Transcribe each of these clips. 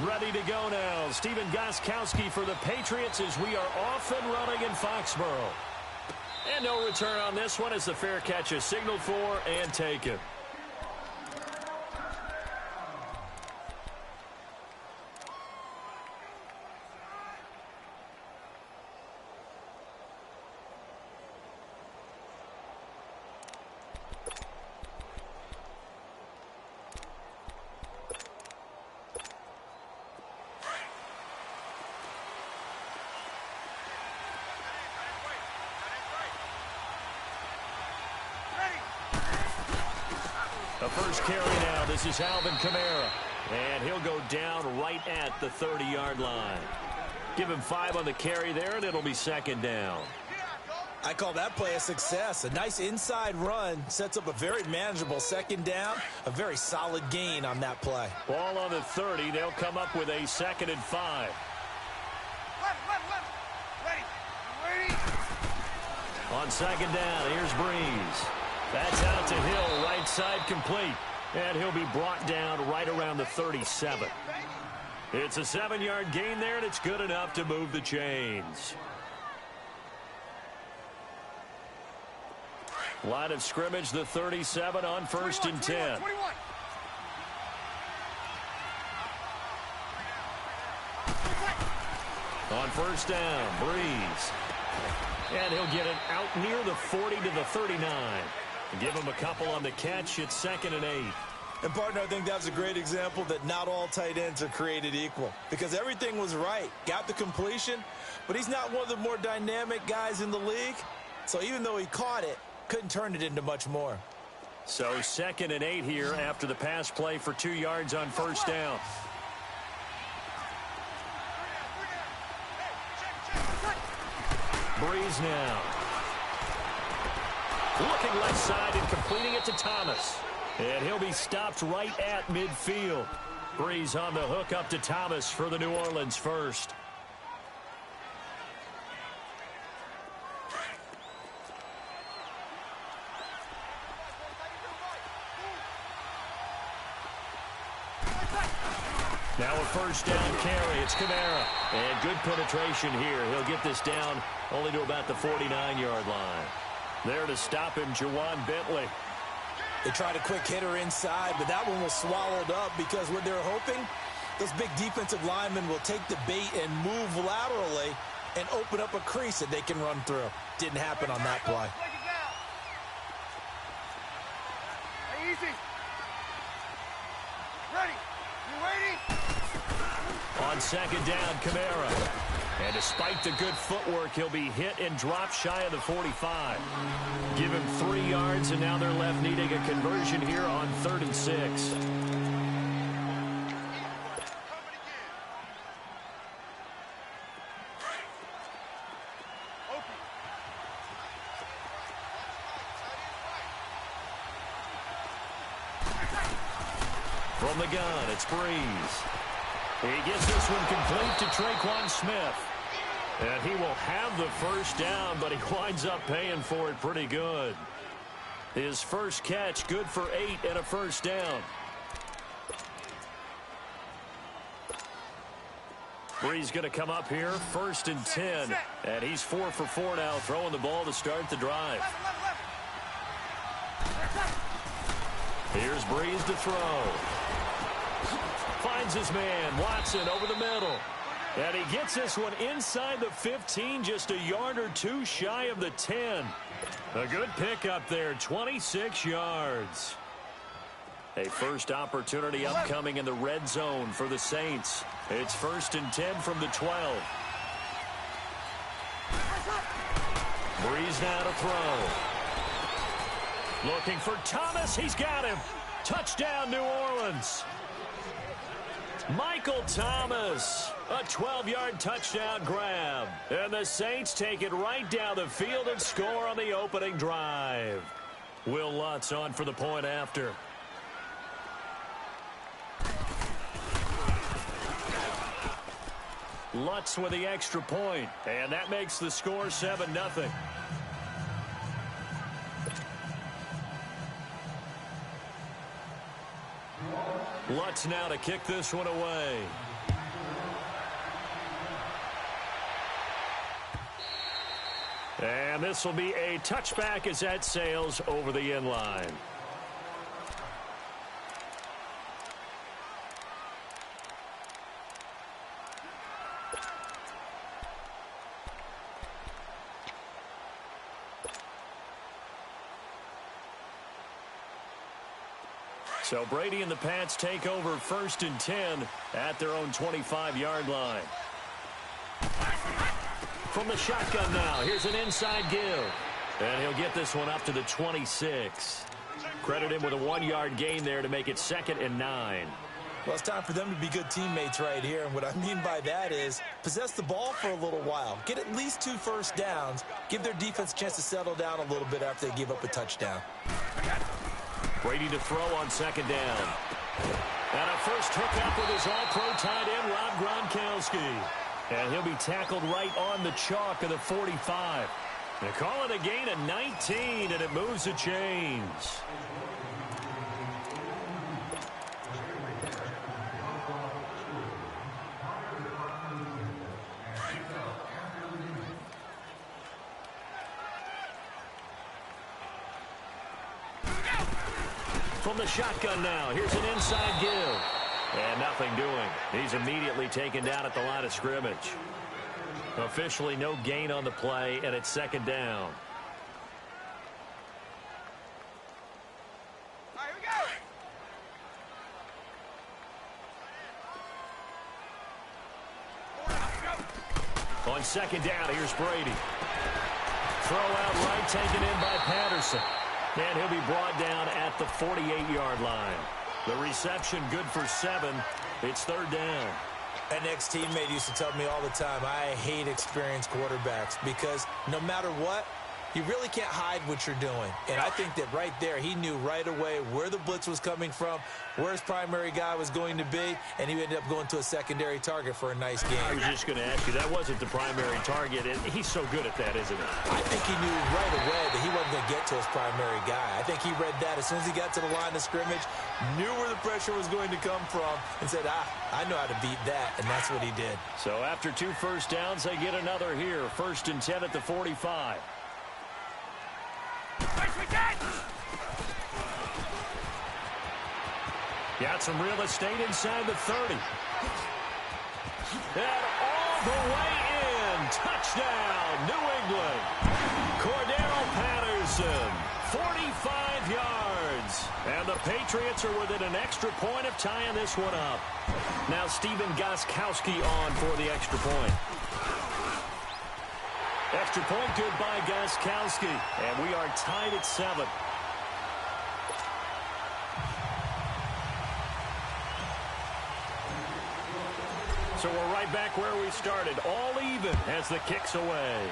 Ready to go now. Stephen Gostkowski for the Patriots as we are off and running in Foxborough. And no return on this one as the fair catch is signaled for and taken. The first carry now. This is Alvin Kamara. And he'll go down right at the 30-yard line. Give him 5 on the carry there, and it'll be second down. I call that play a success. A nice inside run sets up a very manageable second down. A very solid gain on that play. Ball on the 30. They'll come up with a 2nd and 5. Ready. On second down, here's Breeze. That's out to Hill, right side complete. And he'll be brought down right around the 37. It's a 7-yard gain there, and it's good enough to move the chains. Line of scrimmage, the 37 on 1st and 10. 21. On first down, Breeze. And he'll get it out near the 40 to the 39. Give him a couple on the catch. It's 2nd and 8. And, partner, I think that's a great example that not all tight ends are created equal. Because everything was right. Got the completion, but he's not one of the more dynamic guys in the league. So even though he caught it, couldn't turn it into much more. So 2nd and 8 here after the pass play for 2 yards on first down. Breeze now. Looking left side and completing it to Thomas. And he'll be stopped right at midfield. Breeze on the hook up to Thomas for the New Orleans first. Now a first down carry. It's Kamara. And good penetration here. He'll get this down only to about the 49-yard line. There to stop him, Juwan Bentley. They tried a quick hitter inside, but that one was swallowed up because what they're hoping, those big defensive linemen will take the bait and move laterally and open up a crease that they can run through. Didn't happen on that play. Hey, easy. Ready. You ready? On second down, Kamara. And despite the good footwork, he'll be hit and dropped shy of the 45. Give him 3 yards, and now they're left needing a conversion here on 3rd and 6. From the gun, it's Breeze. He gets this one complete to Traquan Smith. And he will have the first down, but he winds up paying for it pretty good. His first catch, good for 8 and a first down. Breeze going to come up here, 1st and 10. And he's 4 for 4 now, throwing the ball to start the drive. Here's Breeze to throw. Finds his man, Watson, over the middle. And he gets this one inside the 15, just a yard or 2 shy of the 10. A good pickup there, 26 yards. A first opportunity upcoming in the red zone for the Saints. It's 1st and 10 from the 12. Breeze now to throw. Looking for Thomas. He's got him. Touchdown, New Orleans. Michael Thomas, a 12-yard touchdown grab. And the Saints take it right down the field and score on the opening drive. Will Lutz on for the point after. Lutz with the extra point, and that makes the score 7-0. Lutz now to kick this one away. And this will be a touchback as that sails over the end line. So Brady and the Pats take over 1st and 10 at their own 25-yard line. From the shotgun now, here's an inside give. And he'll get this one up to the 26. Credit him with a 1-yard gain there to make it 2nd and 9. Well, it's time for them to be good teammates right here. And what I mean by that is possess the ball for a little while. Get at least 2 first downs. Give their defense a chance to settle down a little bit after they give up a touchdown. Brady to throw on 2nd down. And a first hookup with his all-pro tight end, Rob Gronkowski. And he'll be tackled right on the chalk of the 45. They call it a gain of 19, and it moves the chains. From the shotgun now, here's an inside give. And nothing doing. He's immediately taken down at the line of scrimmage. Officially no gain on the play, and it's 2nd down. All right, here we go. On 2nd down, here's Brady. Throw out right, taken in by Patterson. And he'll be brought down at the 48-yard line. The reception good for 7. It's 3rd down. An ex-teammate used to tell me all the time, I hate experienced quarterbacks because no matter what, you really can't hide what you're doing. And I think that right there, he knew right away where the blitz was coming from, where his primary guy was going to be, and he ended up going to a secondary target for a nice game. I was just going to ask you, that wasn't the primary target, and he's so good at that, isn't he? I think he knew right away that he wasn't going to get to his primary guy. I think he read that as soon as he got to the line of scrimmage, knew where the pressure was going to come from, and said, I know how to beat that, and that's what he did. So after 2 first downs, they get another here. 1st and 10 at the 45. Got some real estate inside the 30. And all the way in. Touchdown, New England. Cordero Patterson, 45 yards. And the Patriots are within an extra point of tying this one up. Now Stephen Gostkowski on for the extra point. Extra point good by Gostkowski. And we are tied at 7. So we're right back where we started. All even as the kick's away.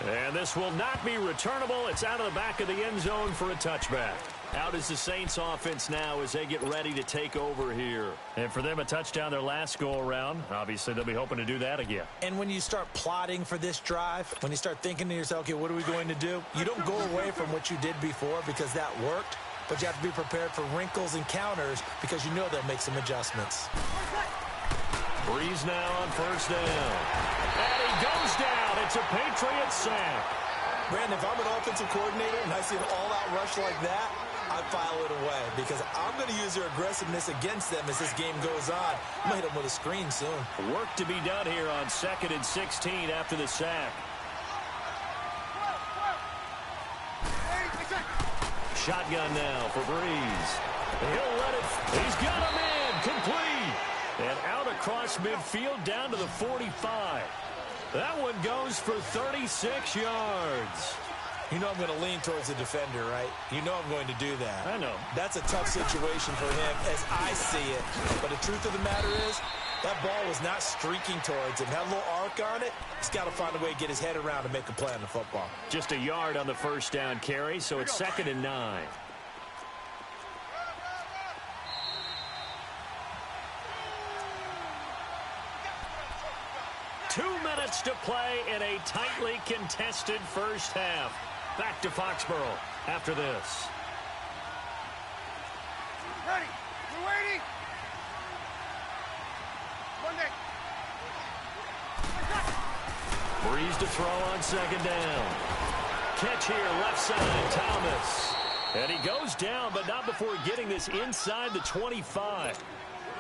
And this will not be returnable. It's out of the back of the end zone for a touchback. Out is the Saints offense now as they get ready to take over here. And for them, a touchdown their last go-around. Obviously, they'll be hoping to do that again. And when you start plotting for this drive, when you start thinking to yourself, okay, what are we going to do? You don't go away from what you did before because that worked. But you have to be prepared for wrinkles and counters because you know they'll make some adjustments. Breeze now on 1st down. And he goes down. It's a Patriot sack. Brandon, if I'm an offensive coordinator and I see an all-out rush like that, I file it away because I'm going to use their aggressiveness against them as this game goes on. I'm going to hit them with a screen soon. Work to be done here on 2nd and 16 after the sack. Shotgun now for Breeze. He'll let it. He's got him in. Complete. And out across midfield down to the 45. That one goes for 36 yards. You know I'm going to lean towards the defender, right? You know I'm going to do that. I know. That's a tough situation for him as I see it. But the truth of the matter is, that ball was not streaking towards him. Had a little arc on it. He's got to find a way to get his head around and make a play on the football. Just a yard on the 1st down carry, so it's 2nd and 9. Two minutes to play in a tightly contested first half. Back to Foxborough after this. Ready. We're waiting. One day. Breeze to throw on second down. Catch here, left side, Thomas. And he goes down, but not before getting this inside the 25.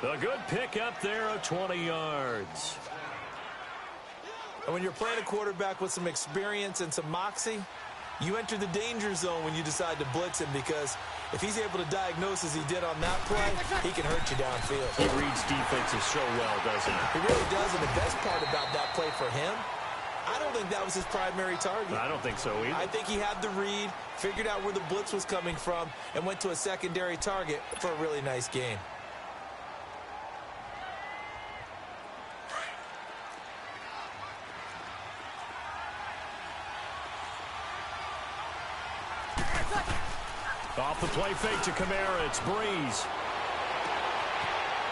A good pick up there of 20 yards. And when you're playing a quarterback with some experience and some moxie, you enter the danger zone when you decide to blitz him, because if he's able to diagnose as he did on that play, he can hurt you downfield. He reads defenses so well, doesn't he? He really does, and the best part about that play for him, I don't think that was his primary target. I don't think so either. I think he had the read, figured out where the blitz was coming from, and went to a secondary target for a really nice gain. Off the play fake to Kamara, it's Breeze.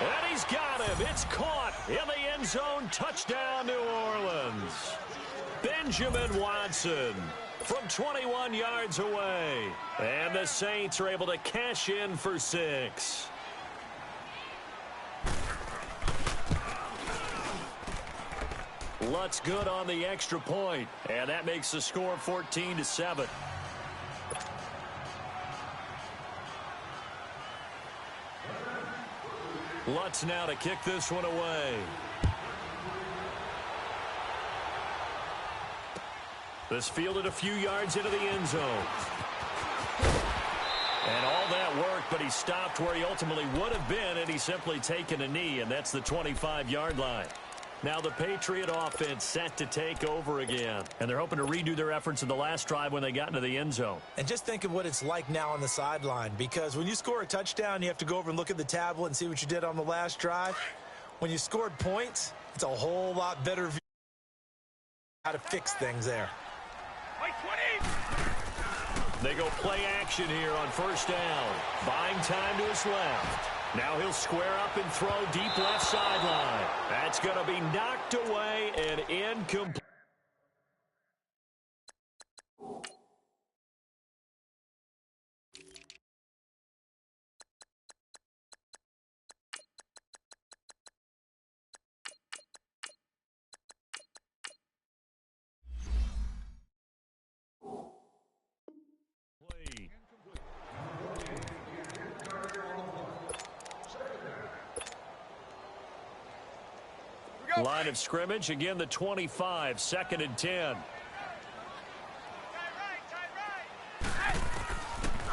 And he's got him. It's caught in the end zone. Touchdown, New Orleans. Benjamin Watson from 21 yards away. And the Saints are able to cash in for 6. Lutz good on the extra point. And that makes the score 14-7. Lutz now to kick this one away. This fielded a few yards into the end zone. And all that worked, but he stopped where he ultimately would have been, and he's simply taken a knee, and that's the 25-yard line. Now the Patriot offense set to take over again, and they're hoping to redo their efforts in the last drive when they got into the end zone. And just think of what it's like now on the sideline, because when you score a touchdown, you have to go over and look at the tablet and see what you did on the last drive. When you scored points, it's a whole lot better view how to fix things there. They go play action here on first down. Buying time to his left. Now he'll square up and throw deep left sideline. That's going to be knocked away and incomplete. Line of scrimmage, again the 25, 2nd and 10.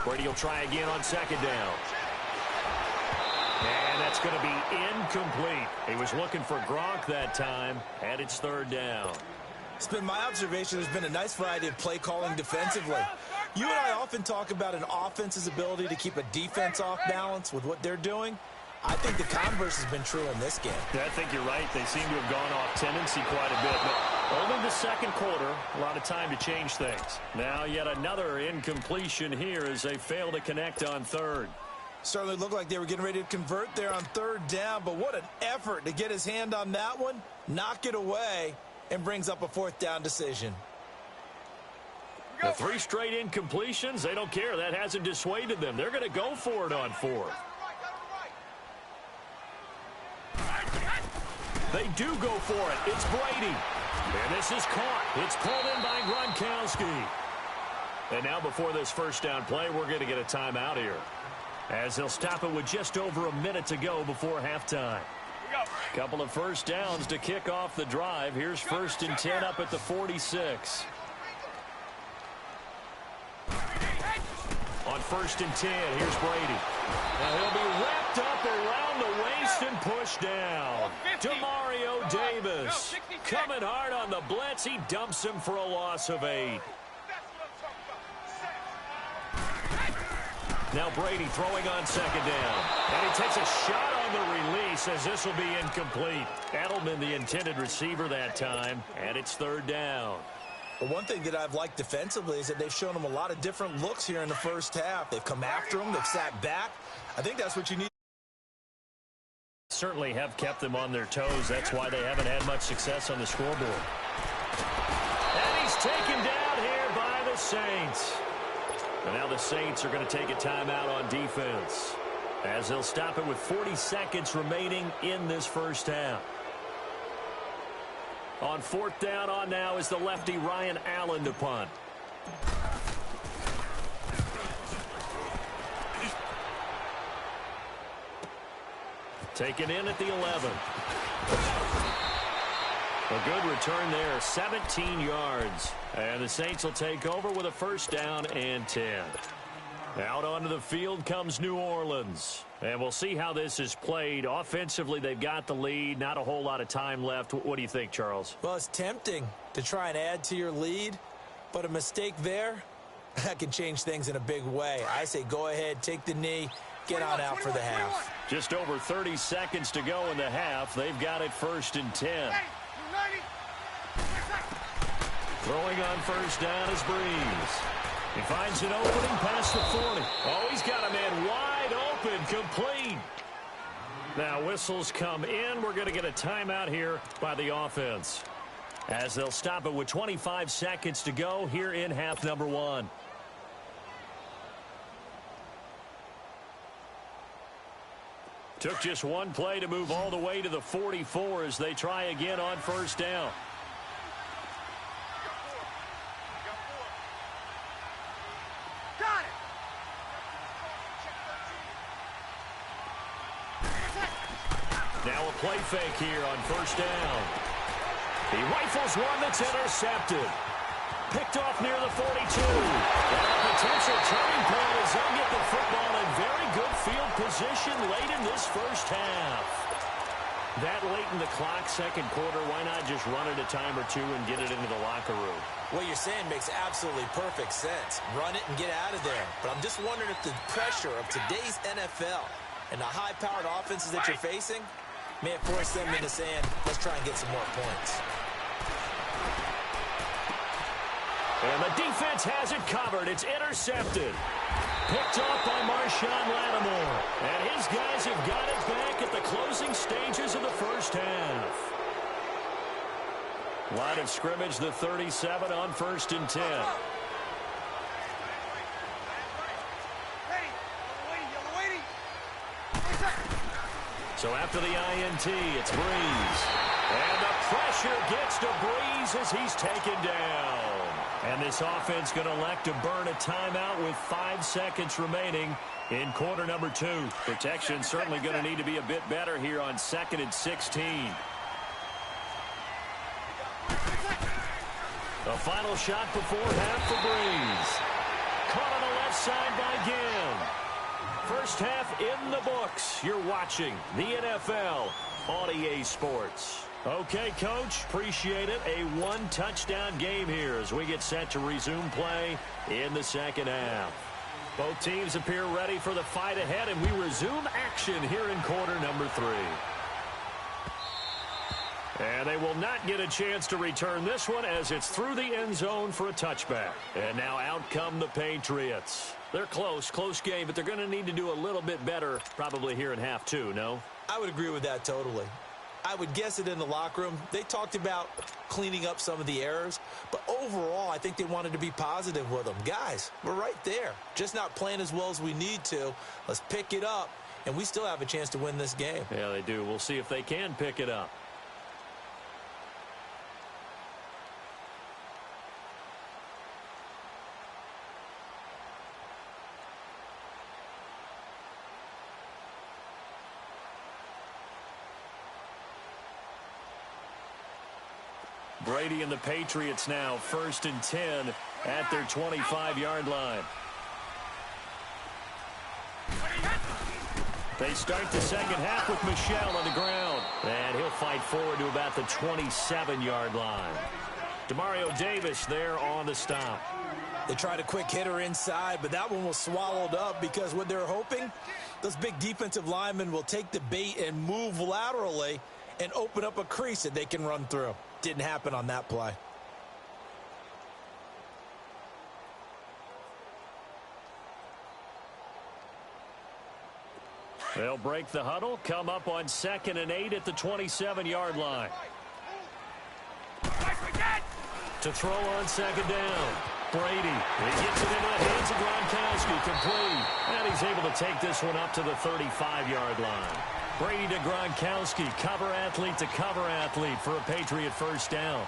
Brady will try again on second down. And that's going to be incomplete. He was looking for Gronk that time, and it's 3rd down. It's been my observation there's been a nice variety of play calling defensively. You and I often talk about an offense's ability to keep a defense off balance with what they're doing. I think the converse has been true in this game. Yeah, I think you're right. They seem to have gone off tendency quite a bit, but only the second quarter, a lot of time to change things. Now yet another incompletion here as they fail to connect on 3rd. Certainly looked like they were getting ready to convert there on 3rd down, but what an effort to get his hand on that one, knock it away, and brings up a 4th down decision. The 3 straight incompletions, they don't care. That hasn't dissuaded them. They're going to go for it on 4th. They do go for it. It's Brady. And this is caught. It's pulled in by Gronkowski. And now before this first down play, we're going to get a timeout here, as they'll stop it with just over a minute to go before halftime. Couple of first downs to kick off the drive. Here's 1st and 10 up at the 46. On 1st and 10, here's Brady. Now he'll be wrapped up around the waist and pushed down. Demario Davis coming hard on the blitz. He dumps him for a loss of 8. Now Brady throwing on second down. And he takes a shot on the release as this will be incomplete. Edelman, the intended receiver that time, and it's 3rd down. But one thing that I've liked defensively is that they've shown him a lot of different looks here in the first half. They've come after him. They've sat back. I think that's what you need. Certainly have kept them on their toes. That's why they haven't had much success on the scoreboard. And he's taken down here by the Saints. And now the Saints are going to take a timeout on defense. as they'll stop it with 40 seconds remaining in this first half. On fourth down on now is the lefty Ryan Allen to punt. Taken in at the 11. A good return there, 17 yards. And the Saints will take over with a first down and 10. Out onto the field comes New Orleans. And we'll see how this is played. Offensively, they've got the lead. Not a whole lot of time left. What do you think, Charles? Well, it's tempting to try and add to your lead, but a mistake there, that can change things in a big way. I say go ahead, take the knee, get on out for the half. Just over 30 seconds to go in the half. They've got it first and 10. Throwing on first down is Breeze. He finds an opening past the 40. Oh, he's got a man wide open, complete. Now whistles come in. We're going to get a timeout here by the offense, as they'll stop it with 25 seconds to go here in half number 1. Took just one play to move all the way to the 44 as they try again on first down. Now a play fake here on first down. He rifles one that's intercepted. Picked off near the 42. And a potential turning point as they'll get the football in very good field position late in this first half. That late in the clock, second quarter, why not just run it a time or two and get it into the locker room? What you're saying makes absolutely perfect sense. Run it and get out of there. But I'm just wondering if the pressure of today's NFL and the high-powered offenses that you're facing may have forced them into saying, let's try and get some more points. And the defense has it covered. It's intercepted. Picked off by Marshawn Lattimore. And his guys have got it back at the closing stages of the first half. Line of scrimmage, the 37 on first and 10. So after the INT, it's Breeze. And the pressure gets to Breeze as he's taken down. And this offense going to elect to burn a timeout with 5 seconds remaining in quarter number 2. Protection certainly going to need to be a bit better here on 2nd and 16. The final shot before half for Breeze. Caught on the left side by Ginn. First half in the books. You're watching the NFL on EA Sports. Okay, Coach, appreciate it. A one-touchdown game here as we get set to resume play in the second half. Both teams appear ready for the fight ahead, and we resume action here in quarter number 3. And they will not get a chance to return this one as it's through the end zone for a touchback. And now out come the Patriots. They're close game, but they're going to need to do a little bit better probably here in half 2, no? I would agree with that totally. I would guess it in the locker room. They talked about cleaning up some of the errors, but overall, I think they wanted to be positive with them. Guys, we're right there. Just not playing as well as we need to. Let's pick it up, and we still have a chance to win this game. Yeah, they do. We'll see if they can pick it up. Brady and the Patriots now first and 10 at their 25-yard line. They start the second half with Michel on the ground. And he'll fight forward to about the 27-yard line. Demario Davis there on the stop. They tried a quick hitter inside, but that one was swallowed up because what they're hoping, those big defensive linemen will take the bait and move laterally and open up a crease that they can run through. Didn't happen on that play. They'll break the huddle, come up on 2nd and 8 at the 27-yard line. To throw on 2nd down. Brady. He gets it into the hands of Gronkowski. Complete. And he's able to take this one up to the 35-yard line. Brady to Gronkowski, cover athlete to cover athlete for a Patriot first down.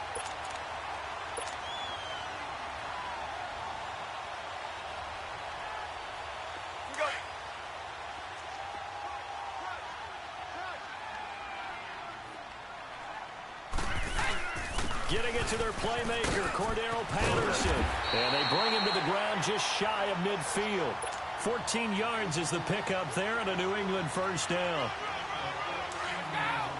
Getting it to their playmaker, Cordero Patterson. And they bring him to the ground just shy of midfield. 14 yards is the pickup there and a New England first down.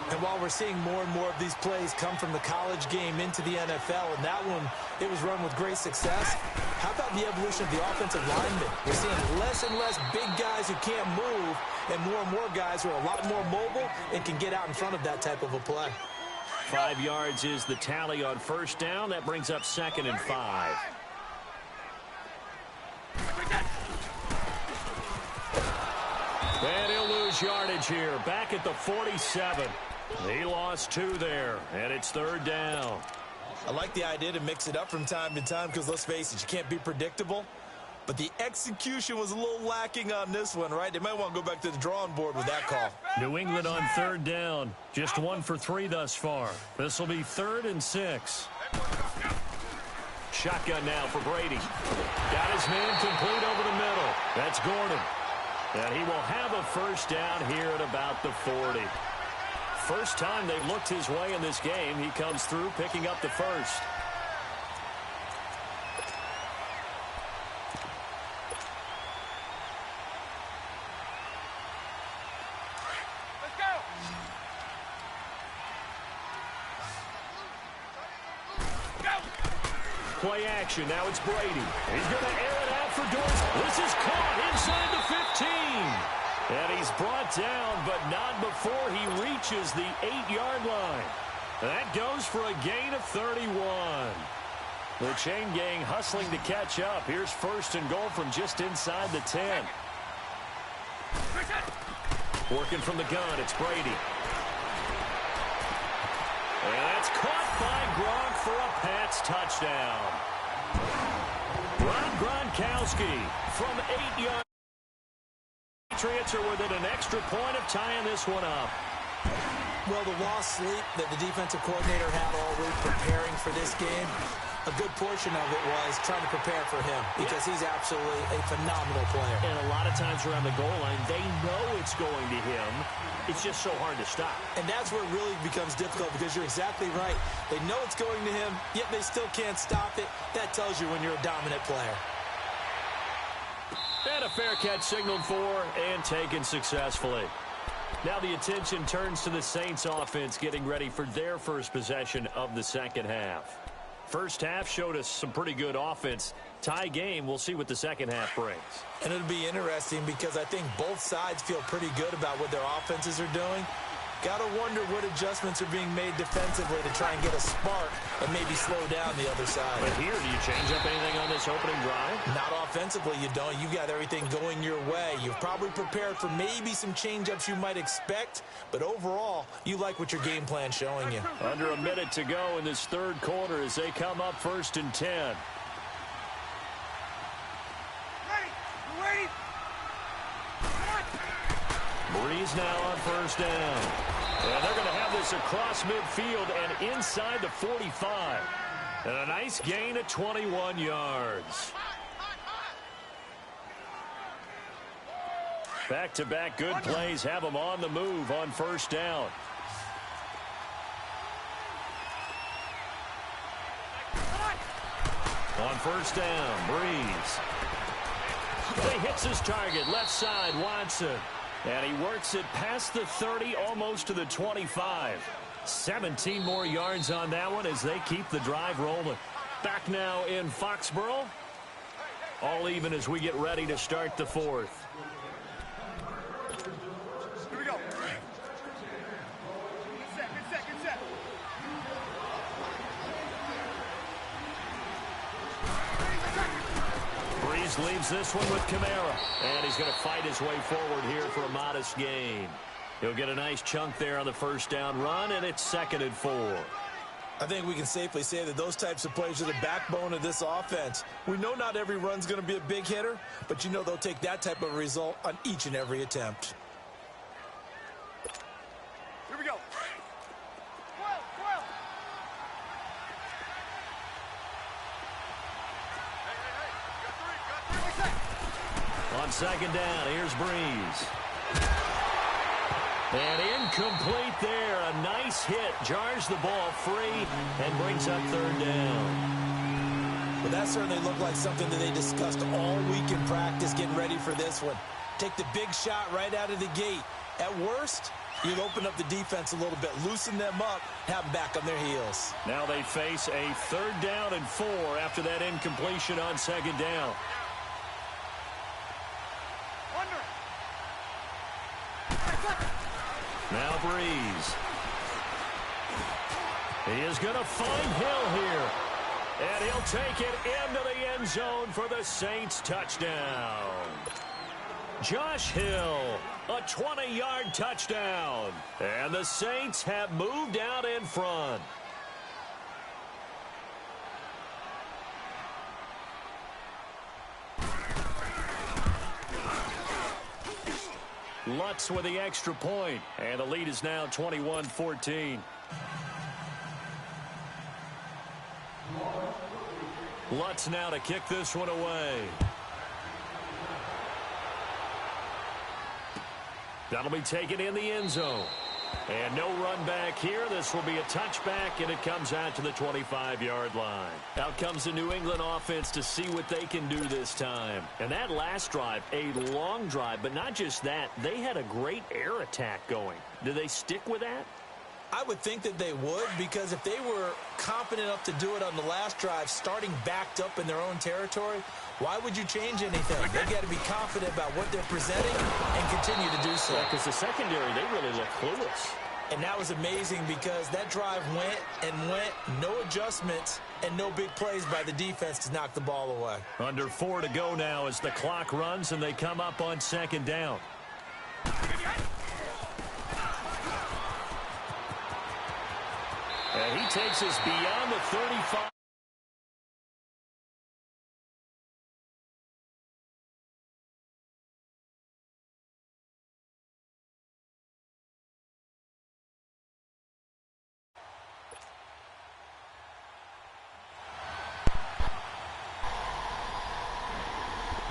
And while we're seeing more and more of these plays come from the college game into the NFL, and that one, it was run with great success, how about the evolution of the offensive linemen? We're seeing less and less big guys who can't move and more guys who are a lot more mobile and can get out in front of that type of a play. 5 yards is the tally on first down. That brings up 2nd and 5. And he'll lose yardage here. Back at the 47. He lost 2 there, and it's 3rd down. I like the idea to mix it up from time to time because, let's face it, you can't be predictable. But the execution was a little lacking on this one, right? They might want to go back to the drawing board with that call. New England on 3rd down. Just 1 for 3 thus far. This will be 3rd and 6. Shotgun now for Brady. Got his man complete over the middle. That's Gordon. And he will have a first down here at about the 40. First time they've looked his way in this game. He comes through picking up the first. Play action. Now it's Brady. He's going to air it out for Dorsey. This is caught inside the 15. And he's brought down, but not before he reaches the 8-yard line. That goes for a gain of 31. The chain gang hustling to catch up. Here's 1st and goal from just inside the 10. Working from the gun, it's Brady. And that's caught by Gronk for a Pats touchdown. Gronkowski from 8 yards. Patriots are within an extra point of tying this one up. Well, the lost sleep that the defensive coordinator had all week preparing for this game, a good portion of it was trying to prepare for him because he's absolutely a phenomenal player. And a lot of times around the goal line, they know it's going to him. It's just so hard to stop. And that's where it really becomes difficult because you're exactly right. They know it's going to him, yet they still can't stop it. That tells you when you're a dominant player. And a fair catch signaled for and taken successfully. Now the attention turns to the Saints offense getting ready for their first possession of the second half. First half showed us some pretty good offense. Tie game, we'll see what the second half brings. And it'll be interesting because I think both sides feel pretty good about what their offenses are doing. Got to wonder what adjustments are being made defensively to try and get a spark and maybe slow down the other side. But here, do you change up anything on this opening drive? Not offensively, you don't. You got everything going your way. You've probably prepared for maybe some change-ups you might expect, but overall, you like what your game plan's showing you. Under a minute to go in this third quarter as they come up 1st and 10. Breeze now on first down. And they're going to have this across midfield and inside the 45. And a nice gain of 21 yards. Back-to-back good plays have them on the move on first down. On first down, Breeze. He hits his target, left side, Watson. And he works it past the 30, almost to the 25. 17 more yards on that one as they keep the drive rolling. Back now in Foxborough. All even as we get ready to start the fourth. Here we go. Good set. Breeze leaves this one with Kamara. And he's going to fight his way forward here for a modest gain. He'll get a nice chunk there on the first down run, and it's 2nd and 4. I think we can safely say that those types of plays are the backbone of this offense. We know not every run's going to be a big hitter, but you know they'll take that type of result on each and every attempt. Here we go. On second down, here's Breeze. And incomplete there. A nice hit. Jars the ball free and brings up third down. Well, that certainly looked like something that they discussed all week in practice getting ready for this one. Take the big shot right out of the gate. At worst, you'll open up the defense a little bit, loosen them up, have them back on their heels. Now they face a 3rd down and 4 after that incompletion on second down. Now Breeze. He is going to find Hill here. And he'll take it into the end zone for the Saints touchdown. Josh Hill, a 20-yard touchdown. And the Saints have moved out in front. Lutz with the extra point, and the lead is now 21-14. Lutz now to kick this one away. That'll be taken in the end zone. And no run back here. This will be a touchback, and it comes out to the 25-yard line. Out comes the New England offense to see what they can do this time. And that last drive, a long drive, but not just that. They had a great air attack going. Do they stick with that? I would think that they would, because if they were confident enough to do it on the last drive, starting backed up in their own territory, why would you change anything? They've got to be confident about what they're presenting and continue to do so. Because the secondary, they really look clueless. And that was amazing because that drive went and went, no adjustments, and no big plays by the defense to knock the ball away. Under 4 to go now as the clock runs and they come up on second down. And he takes us beyond the 35.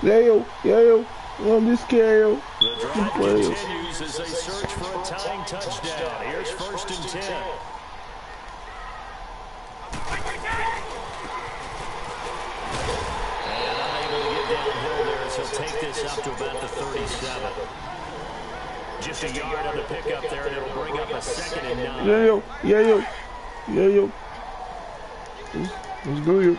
Yo, on this carry. The drive continues as they search for a tying touchdown. Here's 1st and 10. And unable to get downhill there as he'll take this up to about the 37. Just a yard on the pickup there, and it'll bring up a 2nd and 9. Yo. Let's go, yo.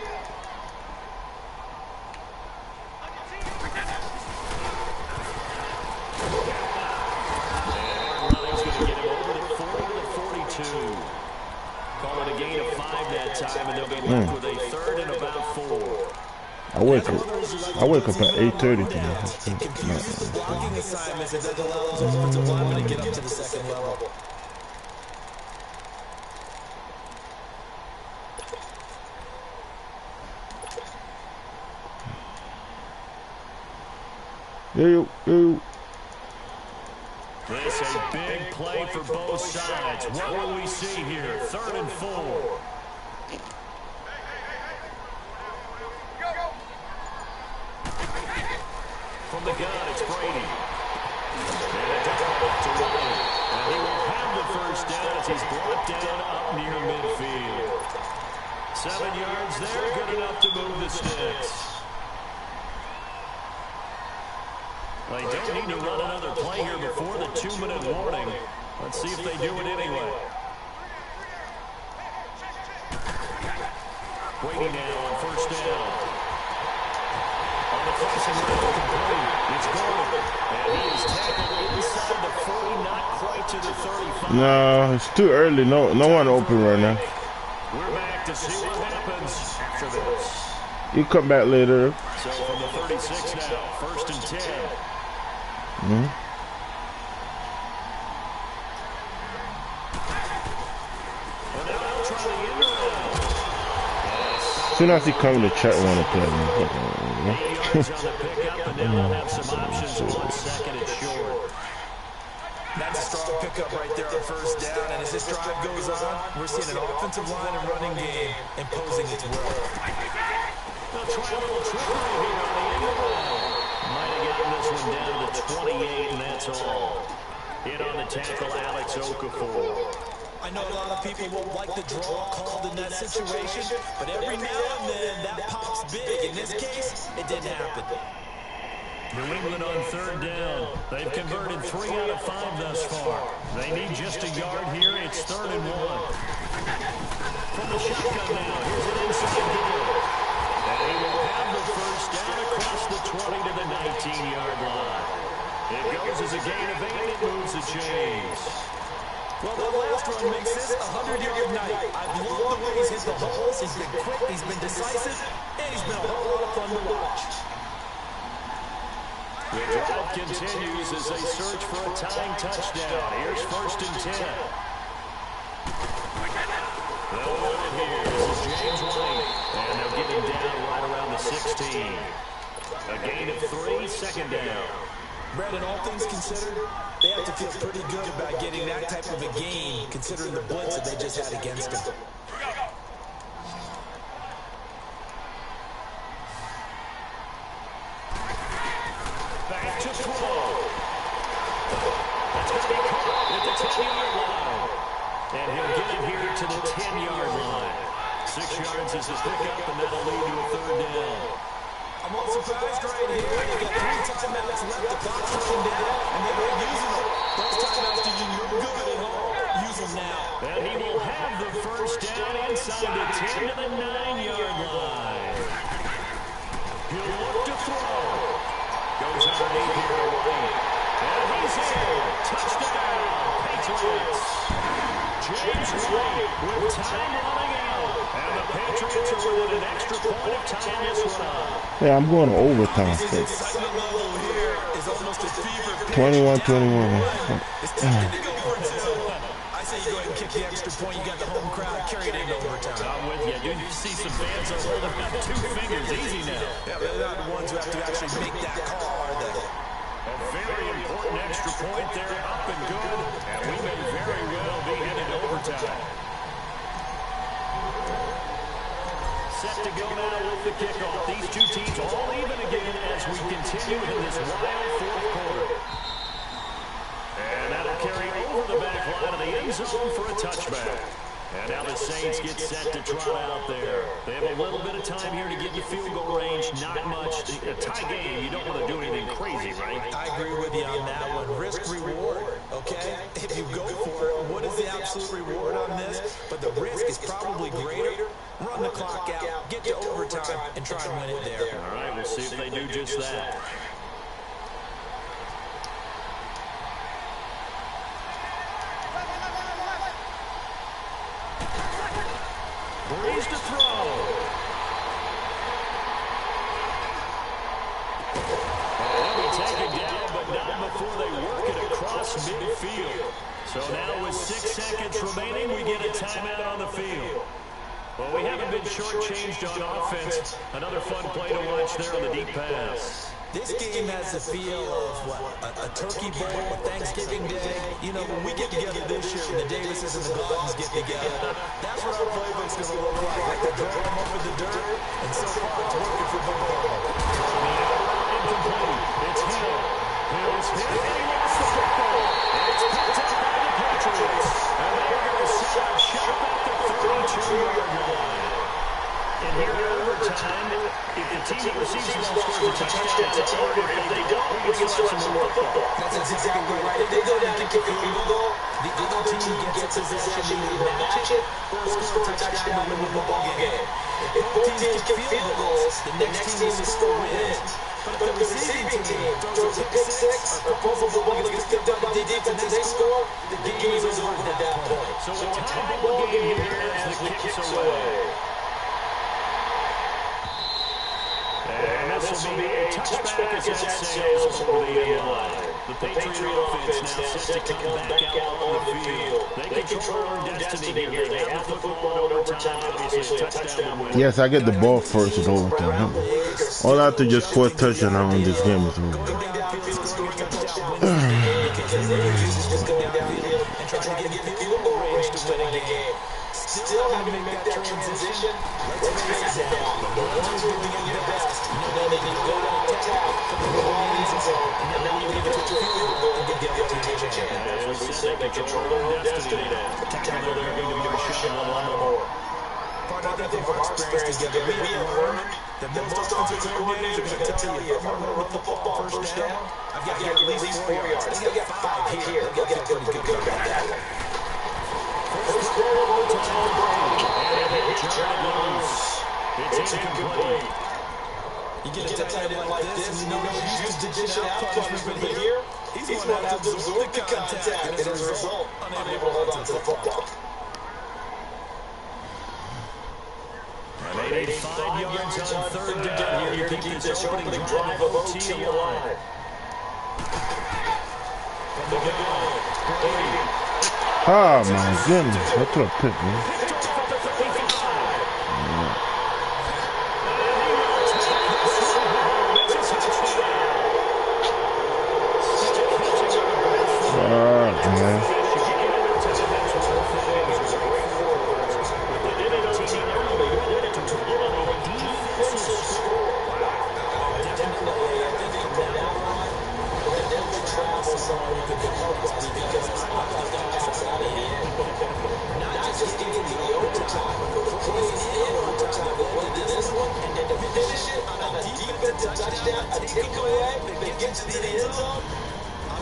Call it a gain of 5 that time, and they'll be left with a 3rd and about 4. I wake up at 8:30 today. It confuses the blocking assignments. It doesn't allow those offensive linemen to get up to the 2nd level. Yo. This is a big play for both sides. What will we see here? 3rd and 4. From the gun, it's Brady. And a touchback to Ryan. And he will have the 1st down as he's brought down up near midfield. 7 yards there, good enough to move the sticks. They don't need to run another play here before the 2-minute warning. Let's see if they do it anyway. Waiting now on 1st down. On the crossing route, complete. It's Gordon. And he is tackled inside the 40, not quite to the 35. No, it's too early. No one open right now. We're back to see what happens after this. You come back later. So from the 36 now, 1st and 10. Mm-hmm. Well, now they'll try the end soon as he come in the chat, want to play me. Yards on the pickup, and now they'll have some options. 1 second and short. That's a strong pickup right there on first down. And as this drive goes on, we're seeing an offensive line and running game imposing its will. They'll try a little trickery here on the end of the ball. Might have gotten this one down to 28, and that's all. In on the tackle, Alex Okafor. I know a lot of people won't like the draw called in that situation, but every now and then that pops big. In this case, it didn't happen. New England on third down. They've converted 3 out of 5 thus far. They need just a yard here. It's 3rd and 1. From the shotgun now, here's an inside hill. And he will have the first down across the 20 to the 19-yard line. It goes as a gain of 8. It moves the chains. Well, that last run makes this a 100-yard night. I've loved the way he's hit the holes. He's been quick, he's been decisive, and he's been a whole lot of fun to watch. The drive continues as they search for a tying touchdown. Here's 1st and 10. They'll run it here. This is James White, and they'll get him down right around the 16. A gain of 3, 2nd down. Brandon, all things considered, they have to feel pretty good about getting that type of a gain, considering the blitz that they just had against them. Back to throw. That's going to be caught at the 10-yard line. And he'll get it here to the 10-yard line. 6 yards is the pickup, and that'll lead to a 3rd down. I'm not surprised right here. You got 3 timeouts left. The clock's running down, and they're not using them. Those timeouts do you no good at all. Use them now. And he will have the first down inside the 10 to the 9-yard line. He'll look to throw. Goes underneath here to White. And he's in. Touchdown, Patriots. James White with time running out. And the Patriots are within an extra point of tying this one up. Yeah, I'm going to overtime. 21-21. I say you go ahead and kick the extra point. You got the home crowd. Carry it into overtime. I'm with you. You see some fans are holding up 2 fingers. Easy now. Yeah, they're not the ones who have to actually make that call, are they? A very important extra point there, up and good. And we may very well be headed to overtime. Set to go now with the kickoff. These 2 teams all even again as we continue in this wild 4th quarter. And that'll carry over the back line of the end zone for a touchback. And now the Saints get set to trot out there. They have a little bit of time here to get in field goal range. Not much. A tie game, you don't want to do anything crazy, right? I agree with you on that one. Risk-reward, okay? If you go for it, what is the absolute reward on this? But the risk is probably greater. Run the clock out, get to overtime, and try and win it there. All right, we'll see if they do just that. Breeze to throw. They'll be taken down, but not before they work it across midfield. So now with 6 seconds remaining, we get a timeout on the field. Well, we haven't been shortchanged on offense. Another fun play to watch there on the deep pass. This game has the feel of, what, a turkey bowl, a Thanksgiving Day. You know, when we get together this year, when the Davises and the Gardens get together, that's what our playbook's going to look like. Like they're drawing them over the dirt, and so far it's working for football. Incomplete. It's Hill. Hill's hit, and he lost the football. And it's picked up by the Patriots. And they're going to set up shop at the 32-yard line. And here in overtime, if the team that receives the ball scores a touchdown, it's over. If they don't, we can still have some more football. That's exactly right. If they go down and kick a field goal, the other team gets possession to either match it or score a touchdown to win the ball game. If both teams kick field goals, the next team to score wins. But if the receiving team throws a pick six or fumbles the ball gets picked up by the defense and they score, the game is over at that point. So a tie ball game here as the kick's away. And this will be a touchback as that sails over the end line. The Patriot offense now set to come back out on the field. They control their own destiny here. They have the football in overtime. Obviously, a touchdown win. Yes, I get the ball first in overtime. All I have to just score a touchdown and this game is over. Still having to make that transition. Let's face it now. The ones who are doing their best, then they can go down attack, put the ball in the end zone, and now you get to a field goal and give the other team a chance. As we say, they control their own destiny now. Tackle there going to Marshall on the board. Part of that thing from our experience together, we have learned that most offensive coordinators are going to tell you, if I'm going to run the football first down, I've got to get at least 4 yards. They got 5 here. They'll get pretty good about that one. First down, overtime break. And it's turned loose. It's incomplete. You get a tight end like this, and you know he's used to dishing out punishment, but here, he's going to have to absorb the contact, and as a result, unable to hold on to the football. And 85 yards on third down here to keep this opening drive of OT alive. From the gun, Brady. Oh my goodness, I took a pick, man. Man.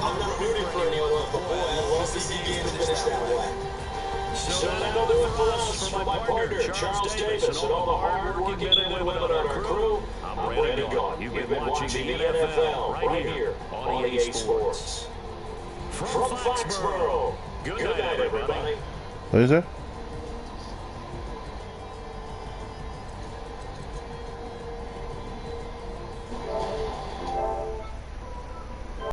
I'm not rooting for anyone, but boy, I love to see games finish that way. So that'll do it for us, for my partner, Charles Davis, and all the hard-working men and women on our crew. I'm Brandon Gaughan. You've been watching the NFL right here on EA Sports. From Foxborough, good night, everybody. What is that?